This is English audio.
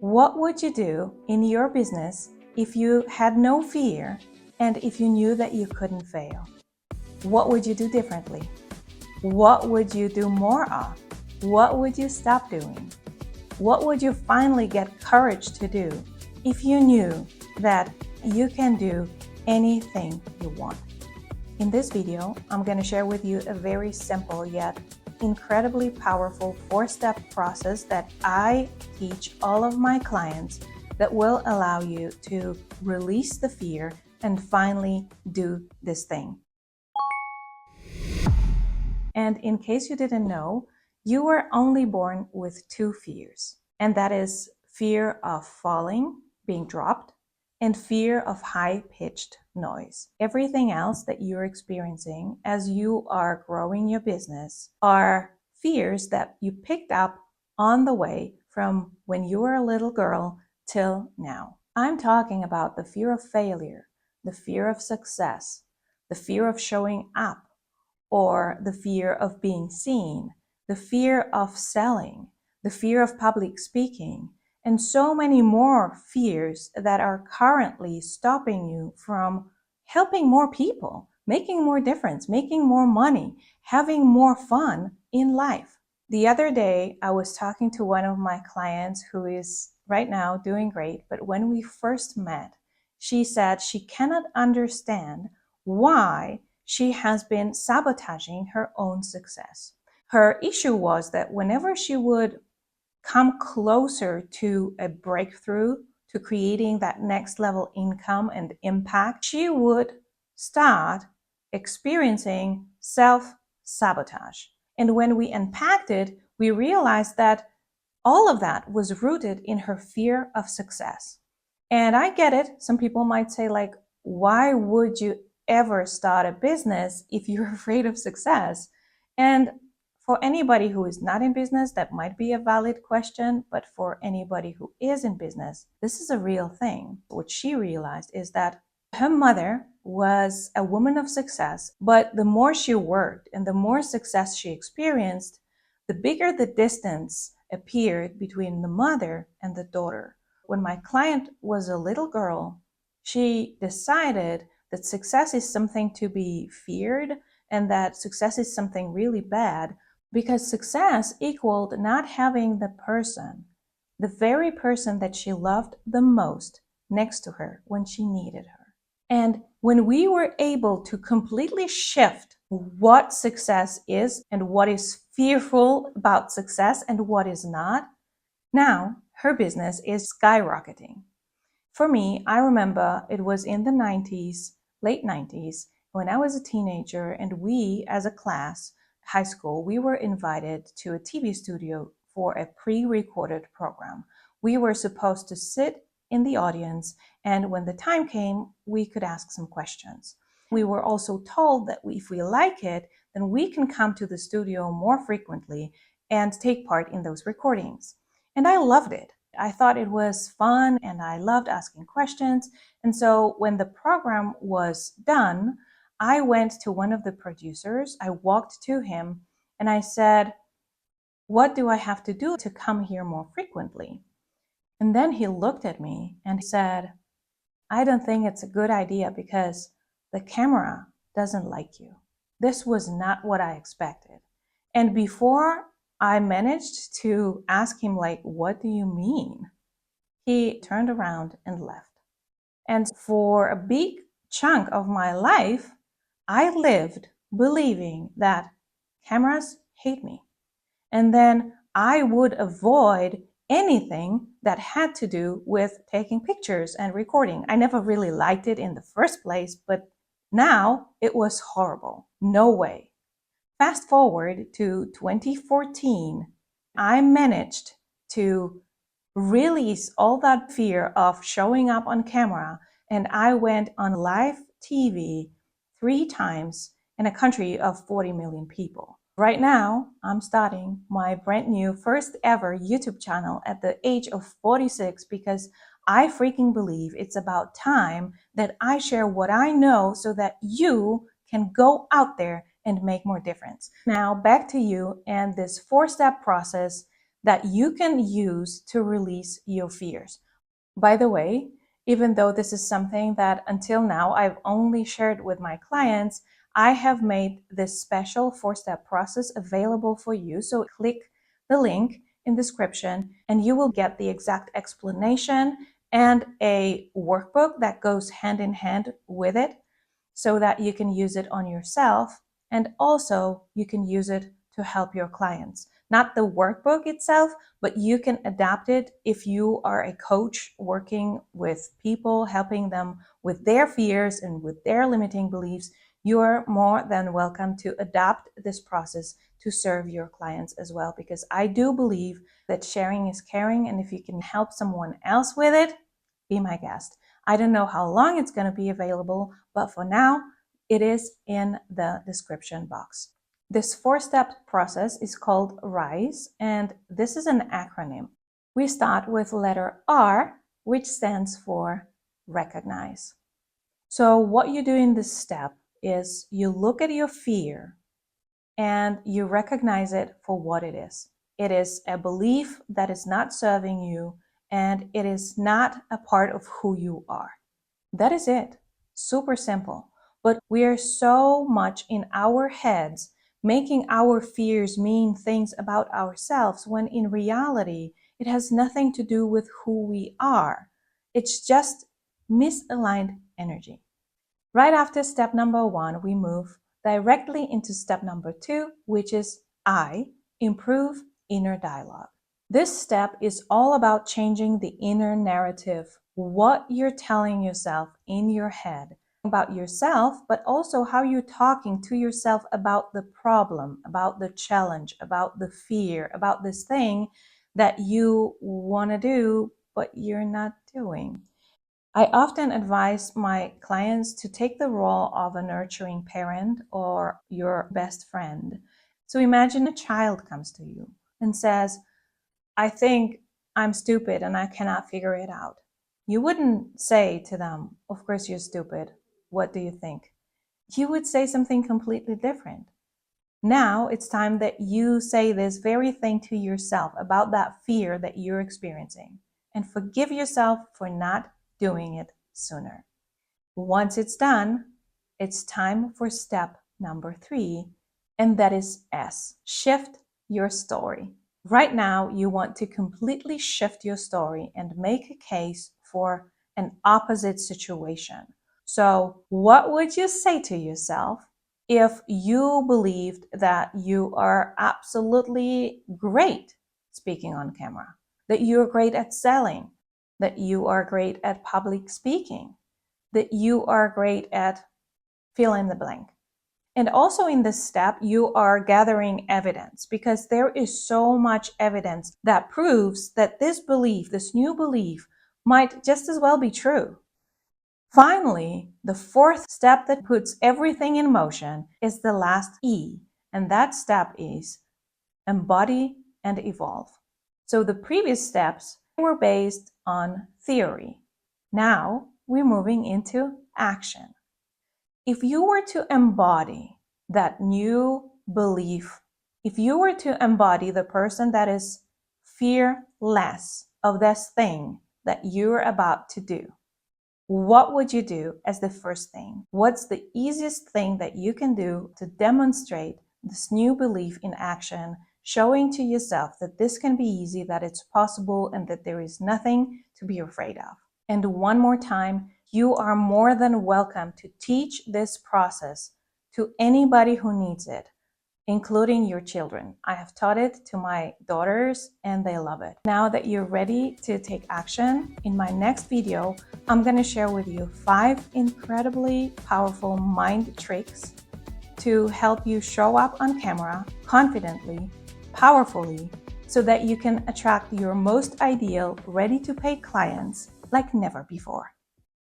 What would you do in your business if you had no fear and if you knew that you couldn't fail? What would you do differently? What would you do more of? What would you stop doing? What would you finally get courage to do if you knew that you can do anything you want? In this video, I'm going to share with you a very simple yet incredibly powerful 4-step process that I teach all of my clients that will allow you to release the fear and finally do this thing. And in case you didn't know, you were only born with 2 fears, and that is fear of falling, being dropped, and fear of high-pitched noise. Everything else that you're experiencing as you are growing your business are fears that you picked up on the way from when you were a little girl till now. I'm talking about the fear of failure, the fear of success, the fear of showing up, or the fear of being seen, the fear of selling, the fear of public speaking, and so many more fears that are currently stopping you from helping more people, making more difference, making more money, having more fun in life. The other day, I was talking to one of my clients who is right now doing great, but when we first met, she said she cannot understand why she has been sabotaging her own success. Her issue was that whenever she would come closer to a breakthrough, to creating that next level income and impact, she would start experiencing self-sabotage. And when we unpacked it, we realized that all of that was rooted in her fear of success. And I get it. Some people might say, like, why would you ever start a business if you're afraid of success? And for anybody who is not in business, that might be a valid question, but for anybody who is in business, this is a real thing. What she realized is that her mother was a woman of success, but the more she worked and the more success she experienced, the bigger the distance appeared between the mother and the daughter. When my client was a little girl, she decided that success is something to be feared and that success is something really bad, because success equaled not having the person, the very person that she loved the most, next to her when she needed her. And when we were able to completely shift what success is and what is fearful about success and what is not, now her business is skyrocketing. For me, I remember it was in the 90s, late 90s, when I was a teenager, and we as a class, high school, we were invited to a TV studio for a pre-recorded program. We were supposed to sit in the audience, and when the time came, we could ask some questions. We were also told that if we like it, then we can come to the studio more frequently and take part in those recordings. And I loved it. I thought it was fun and I loved asking questions. And so when the program was done, I went to one of the producers, I walked to him and I said, "What do I have to do to come here more frequently?" And then he looked at me and said, "I don't think it's a good idea because the camera doesn't like you." This was not what I expected. And before I managed to ask him, like, "What do you mean?" he turned around and left. And for a big chunk of my life, I lived believing that cameras hate me. And then I would avoid anything that had to do with taking pictures and recording. I never really liked it in the first place, but now it was horrible. No way. Fast forward to 2014, I managed to release all that fear of showing up on camera, and I went on live TV 3 times in a country of 40 million people. Right now, I'm starting my brand new first ever YouTube channel at the age of 46 because I freaking believe it's about time that I share what I know so that you can go out there and make more difference. Now back to you and this 4-step process that you can use to release your fears. By the way, even though this is something that until now I've only shared with my clients, I have made this special 4-step process available for you. So click the link in the description and you will get the exact explanation and a workbook that goes hand in hand with it so that you can use it on yourself and also you can use it to help your clients. Not the workbook itself, but you can adapt it if you are a coach working with people, helping them with their fears and with their limiting beliefs. You are more than welcome to adapt this process to serve your clients as well, because I do believe that sharing is caring, and if you can help someone else with it, be my guest. I don't know how long it's going to be available, but for now, it is in the description box. This 4-step process is called RISE, and this is an acronym. We start with letter R, which stands for recognize. So what you do in this step is you look at your fear and you recognize it for what it is. It is a belief that is not serving you, and it is not a part of who you are. That is it. Super simple. But we are so much in our heads, making our fears mean things about ourselves, when in reality, it has nothing to do with who we are. It's just misaligned energy. Right after step number 1, we move directly into step number 2, which is I, improve inner dialogue. This step is all about changing the inner narrative, what you're telling yourself in your head about yourself, but also how you're talking to yourself about the problem, about the challenge, about the fear, about this thing that you want to do, but you're not doing. I often advise my clients to take the role of a nurturing parent or your best friend. So imagine a child comes to you and says, I think I'm stupid and I cannot figure it out. You wouldn't say to them, of course you're stupid. What do you think? You would say something completely different. Now it's time that you say this very thing to yourself about that fear that you're experiencing, and forgive yourself for not doing it sooner. Once it's done, it's time for step number 3, and that is S, shift your story. Right now, you want to completely shift your story and make a case for an opposite situation. So, what would you say to yourself if you believed that you are absolutely great speaking on camera, that you're great at selling, that you are great at public speaking, that you are great at fill in the blank? And also in this step, you are gathering evidence, because there is so much evidence that proves that this belief, this new belief, might just as well be true. Finally, the 4th step that puts everything in motion is the last E, and that step is embody and evolve. So the previous steps were based on theory. Now we're moving into action. If you were to embody that new belief, if you were to embody the person that is fearless of this thing that you're about to do, what would you do as the first thing? What's the easiest thing that you can do to demonstrate this new belief in action, showing to yourself that this can be easy, that it's possible, and that there is nothing to be afraid of? And one more time, you are more than welcome to teach this process to anybody who needs it, including your children. I have taught it to my daughters and they love it. Now that you're ready to take action, in my next video, I'm going to share with you 5 incredibly powerful mind tricks to help you show up on camera confidently, powerfully, so that you can attract your most ideal, ready-to-pay clients like never before.